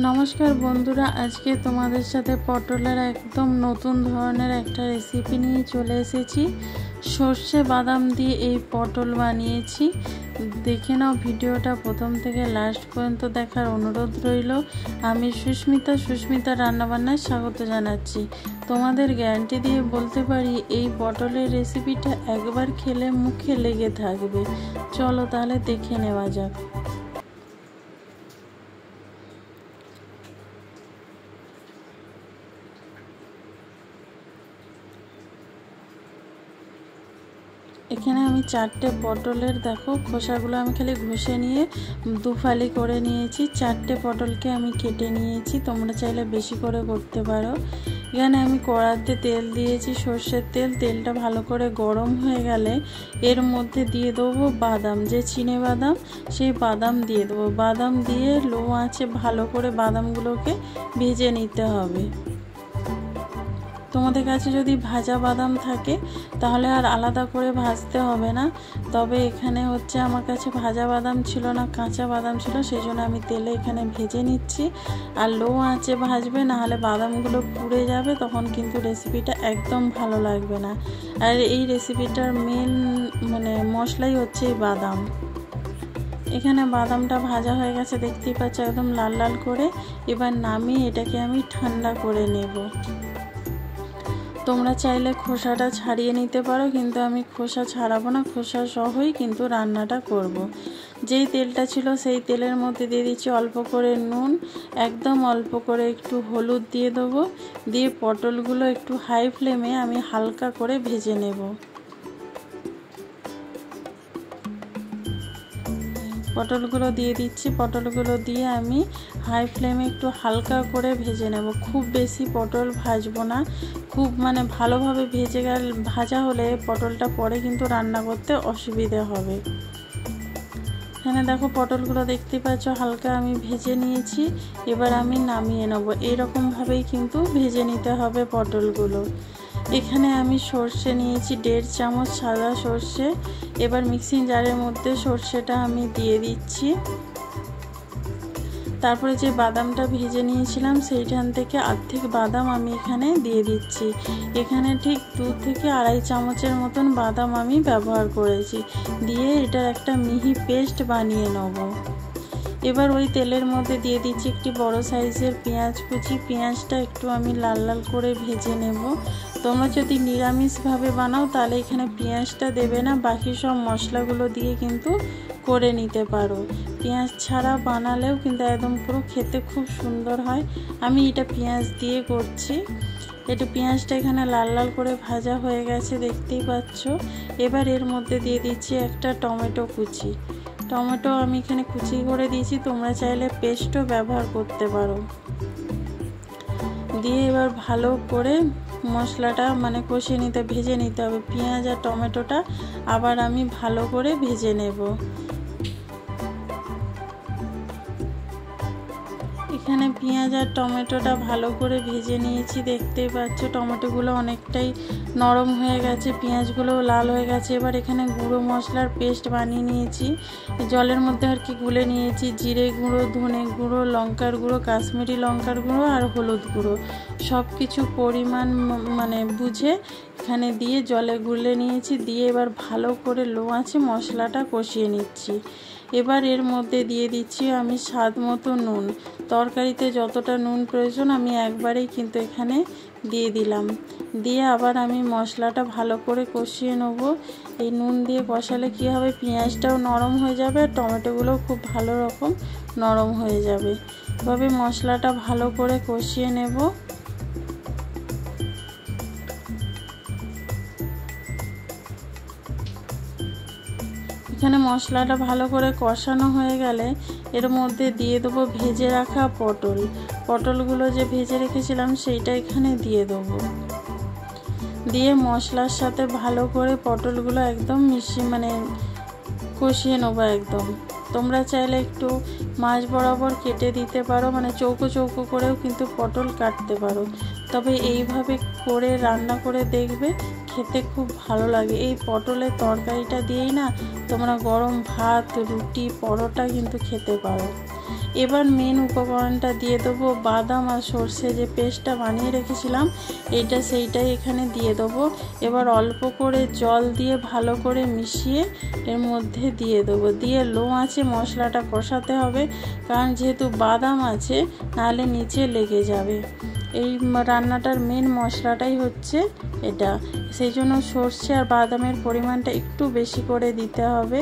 নমস্কার বন্ধুরা, আজকে তোমাদের সাথে পটলের একদম নতুন ধরনের একটা রেসিপি নিয়ে চলে এসেছি। সর্ষে বাদাম দিয়ে এই পটল বানিয়েছি। দেখে নাও ভিডিওটা প্রথম থেকে লাস্ট পর্যন্ত দেখার অনুরোধ রইল। আমি সুস্মিতা রান্নাবান্নায় স্বাগত জানাচ্ছি। তোমাদের গ্যারান্টি দিয়ে বলতে পারি এই পটলের রেসিপিটা একবার খেলে মুখে লেগে থাকবে। চলো তাহলে দেখে নেওয়া যাক। এখানে আমি 4টে পটলের দেখো খোসাগুলো আমি খালি ঘষে নিয়ে দুফালি করে নিয়েছি। 4টে পটলকে আমি কেটে নিয়েছি, তোমরা চাইলে বেশি করে করতে পারো। এখানে আমি কড়াতে তেল দিয়েছি, সর্ষের তেল। তেলটা ভালো করে গরম হয়ে গেলে এর মধ্যে দিয়ে দেবো বাদাম, যে চিনে বাদাম, সেই বাদাম দিয়ে দেবো। বাদাম দিয়ে লো আঁচে ভালো করে বাদামগুলোকে ভেজে নিতে হবে। তোমাদের কাছে যদি ভাজা বাদাম থাকে তাহলে আর আলাদা করে ভাজতে হবে না। তবে এখানে হচ্ছে আমার কাছে ভাজা বাদাম ছিল না, কাঁচা বাদাম ছিল, সেই জন্য আমি তেলে এখানে ভেজে নিচ্ছি। আর লো আঁচে ভাজবে, নাহলে বাদামগুলো পুড়ে যাবে, তখন কিন্তু রেসিপিটা একদম ভালো লাগবে না। আর এই রেসিপিটার মেন মশলাই হচ্ছে এই বাদাম। এখানে বাদামটা ভাজা হয়ে গেছে, দেখতেই পাচ্ছ একদম লাল লাল করে। এবার নামিয়ে এটাকে আমি ঠান্ডা করে নেব। তোমরা চাইলে খোসাটা ছাড়িয়ে নিতে পারো, কিন্তু আমি খোসা ছাড়াবো না, খোসা সহই কিন্তু রান্নাটা করব। যেই তেলটা ছিল সেই তেলের মধ্যে দিয়ে দিচ্ছি অল্প করে নুন, একদম অল্প করে একটু হলুদ দিয়ে দেবো। দিয়ে পটলগুলো একটু হাই ফ্লেমে আমি হালকা করে ভেজে নেব। পটলগুলো দিয়ে দিচ্ছি। পটলগুলো দিয়ে আমি হাই ফ্লেমে একটু হালকা করে ভেজে নেব। খুব বেশি পটল ভাজবো না, খুব ভালোভাবে ভাজা হলে পটলটা পরে কিন্তু রান্না করতে অসুবিধে হবে। এখানে দেখো পটলগুলো দেখতে পাচ্ছ হালকা আমি ভেজে নিয়েছি। এবার আমি নামিয়ে নেব। এইরকমভাবেই কিন্তু ভেজে নিতে হবে পটলগুলো। এখানে আমি সর্ষে নিয়েছি 1.5 চামচ সাদা সর্ষে। এবার মিক্সিং জারের মধ্যে সর্ষেটা আমি দিয়ে দিচ্ছি। তারপরে যে বাদামটা ভেজে নিয়েছিলাম সেইখান থেকে অর্ধেক বাদাম আমি এখানে দিয়ে দিচ্ছি। এখানে ঠিক 2 থেকে 2.5 চামচের মতন বাদাম আমি ব্যবহার করেছি। দিয়ে এটার একটা মিহি পেস্ট বানিয়ে নেব। এবার ওই তেলের মধ্যে দিয়ে দিচ্ছি একটি বড় সাইজের পেঁয়াজ কুচি। পেঁয়াজটা একটু আমি লাল লাল করে ভেজে নেব। তোমরা যদি নিরামিষভাবে বানাও তাহলে এখানে পেঁয়াজটা দেবে না, বাকি সব মশলাগুলো দিয়ে কিন্তু করে নিতে পারো। পেঁয়াজ ছাড়া বানালেও কিন্তু একদম পুরো খেতে খুব সুন্দর হয়। আমি এটা পেঁয়াজ দিয়ে করছি। একটু পেঁয়াজটা এখানে লাল লাল করে ভাজা হয়ে গেছে, দেখতেই পাচ্ছ। এবার এর মধ্যে দিয়ে দিচ্ছি একটা টমেটো কুচি। টমেটো আমি এখানে কুচি করে দিয়েছি, তোমরা চাইলে পেস্টও ব্যবহার করতে পারো। দিয়ে এবার ভালো করে মশলাটা কষিয়ে ভেজে নিতে হবে। পেঁয়াজ আর টমেটোটা আবার আমি ভালো করে ভেজে নেব। এখানে পেঁয়াজ আর টমেটোটা ভালো করে ভেজে নিয়েছি, দেখতেই পাচ্ছ। টমেটোগুলো অনেকটাই নরম হয়ে গেছে, পেঁয়াজগুলোও লাল হয়ে গেছে। এবার এখানে গুঁড়ো মশলার পেস্ট বানিয়ে নিয়েছি, জলের মধ্যে আর কি গুলে নিয়েছি। জিরে গুঁড়ো, ধনে গুঁড়ো, লঙ্কার গুঁড়ো, কাশ্মীরি লঙ্কার গুঁড়ো আর হলুদ গুঁড়ো সব কিছু পরিমাণ বুঝে এখানে দিয়ে জলে গুলে নিয়েছি। দিয়ে এবার ভালো করে লো আঁচে মশলাটা কষিয়ে নিচ্ছি। এবার এর মধ্যে দিয়ে দিচ্ছি আমি স্বাদ মতো নুন। তরকারিতে যতটা নুন প্রয়োজন আমি একবারেই কিন্তু এখানে দিয়ে দিলাম। দিয়ে আবার আমি মশলাটা ভালো করে কষিয়ে নেব। এই নুন দিয়ে কষালে কী হবে, পেঁয়াজটাও নরম হয়ে যাবে আর টমেটোগুলোও খুব ভালো রকম নরম হয়ে যাবে। এভাবে মশলাটা ভালো করে কষিয়ে নেব। এখানে মশলাটা ভালো করে কষানো হয়ে গেলে এর মধ্যে দিয়ে দেবো ভেজে রাখা পটলগুলো যে ভেজে রেখেছিলাম সেইটা এখানে দিয়ে দেবো। দিয়ে মশলার সাথে ভালো করে পটলগুলো একদম কষিয়ে নেবো একদম। তোমরা চাইলে একটু মাঝ বরাবর কেটে দিতে পারো, চৌকো চৌকো করেও কিন্তু পটল কাটতে পারো। তবে এইভাবে করে রান্না করে দেখবে, খেতে খুব ভালো লাগে। এই পটলের তরকারিটা দিয়েই না তোমরা গরম ভাত, রুটি, পরোটা কিন্তু খেতে পারো। এবার মেন উপকরণটা দিয়ে দেবো, বাদাম আর সর্ষে যে পেস্টটা বানিয়ে রেখেছিলাম সেইটাই এখানে দিয়ে দেবো। এবার অল্প করে জল দিয়ে ভালো করে মিশিয়ে এর মধ্যে দিয়ে দেবো, দিয়ে লো আঁচে মশলাটা কষাতে হবে, কারণ যেহেতু বাদাম আছে নাহলে নিচে লেগে যাবে। এই রান্নাটার মেন মশলাটাই হচ্ছে এটা, সেই জন্য সর্ষে আর বাদামের পরিমাণটা একটু বেশি করে দিতে হবে।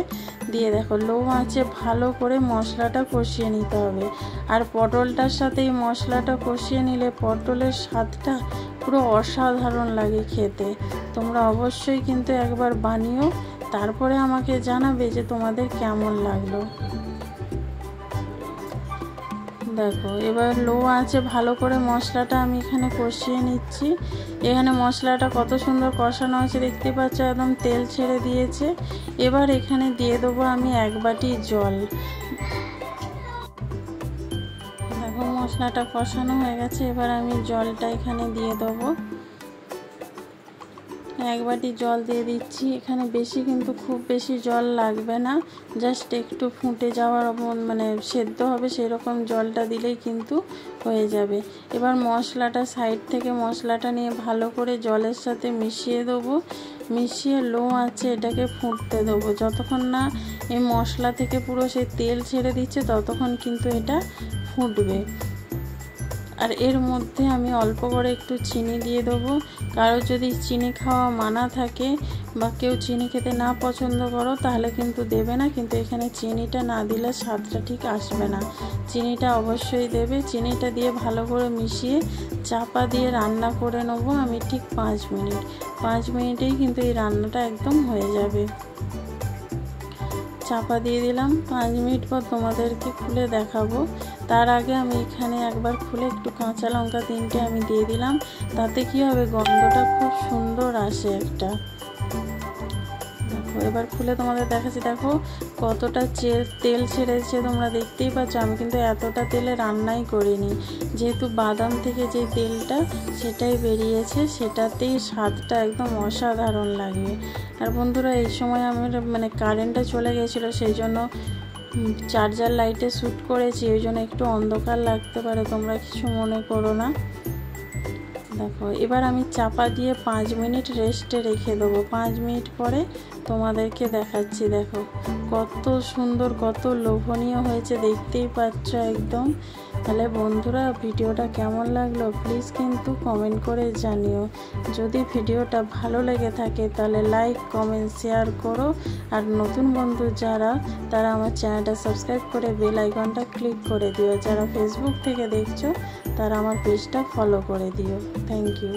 দিয়ে দেখো লো আঁচে ভালো করে মশলাটা কষিয়ে নিতে হবে। আর পটলটার সাথে এই মশলাটা কষিয়ে নিলে পটলের স্বাদটা পুরো অসাধারণ লাগে খেতে। তোমরা অবশ্যই কিন্তু একবার বানিও, তারপরে আমাকে জানাবে যে তোমাদের কেমন লাগলো। দেখো এবার লো আঁচে ভালো করে মশলাটা আমি এখানে কষিয়ে নিচ্ছি। এখানে মশলাটা কত সুন্দর কষানো আছে দেখতে পাচ্ছ, একদম তেল ছেড়ে দিয়েছে। এবার এখানে দিয়ে দেবো আমি 1 বাটি জল। দেখো মশলাটা কষানো হয়ে গেছে, এবার আমি জলটা এখানে দিয়ে দেবো। 1 বাটি জল দিয়ে দিচ্ছি। এখানে বেশি কিন্তু খুব বেশি জল লাগবে না, জাস্ট একটু ফুটে যাওয়ার মানে সেদ্ধ হবে সেরকম জলটা দিলেই কিন্তু হয়ে যাবে। এবার মশলাটা সাইড থেকে মশলাটা নিয়ে ভালো করে জলের সাথে মিশিয়ে দেবো, মিশিয়ে লো আঁচে এটাকে ফুটতে দেবো। যতক্ষণ না এই মশলা থেকে পুরো সে তেল ছেড়ে দিচ্ছে ততক্ষণ কিন্তু এটা ফুটবে। আর এর মধ্যে আমি অল্প করে একটু চিনি দিয়ে দেবো। কারো যদি চিনি খাওয়া মানা থাকে বা কেউ চিনি খেতে না পছন্দ করো তাহলে কিন্তু দেবে না, কিন্তু এখানে চিনিটা না দিলে স্বাদটা ঠিক আসবে না। চিনিটা অবশ্যই দেবে। চিনিটা দিয়ে ভালো করে মিশিয়ে চাপা দিয়ে রান্না করে নেবো আমি ঠিক 5 মিনিট। 5 মিনিটেই কিন্তু এই রান্নাটা একদম হয়ে যাবে। চাপা দিয়ে দিলাম। 5 মিনিট পর তোমাদেরকে খুলে দেখাবো। তার আগে আমি এখানে একবার খুলে একটু কাঁচা লঙ্কা 3টে আমি দিয়ে দিলাম, তাতে কি হবে গন্ধটা খুব সুন্দর আসে একটা। দেখো এবার খুলে তোমাদের দেখাচ্ছি, দেখো কতটা তেল ছেড়েছে তোমরা দেখতেই পাচ্ছ। আমি কিন্তু এতটা তেলে রান্নাই করিনি, যেহেতু বাদাম থেকে যে তেলটা সেটাই বেরিয়েছে, সেটাতেই স্বাদটা একদম অসাধারণ লাগবে। আর বন্ধুরা এই সময় আমার মানে কারেন্টটা চলে গেছিলো, সেই জন্য চার্জার লাইটে শ্যুট করেছি, ওই জন্য একটু অন্ধকার লাগতে পারে, তোমরা কিছু মনে করো না। দেখো এবার আমি চাপা দিয়ে 5 মিনিট রেস্টে রেখে দেবো। 5 মিনিট পরে তোমাদেরকে দেখাচ্ছি। দেখো কত সুন্দর কত লোভনীয় হয়েছে দেখতেই পাচ্ছ একদম। তাহলে বন্ধুরা ভিডিওটা কেমন লাগলো প্লিজ কিন্তু কমেন্ট করে জানিও। যদি ভিডিওটা ভালো লেগে থাকে তাহলে লাইক কমেন্ট শেয়ার করো। আর নতুন বন্ধু যারা তারা আমার চ্যানেলটা সাবস্ক্রাইব করে বেল আইকনটা ক্লিক করে দিও। যারা ফেসবুক থেকে দেখছো তারা আমার পেজটা ফলো করে দিও। Thank you.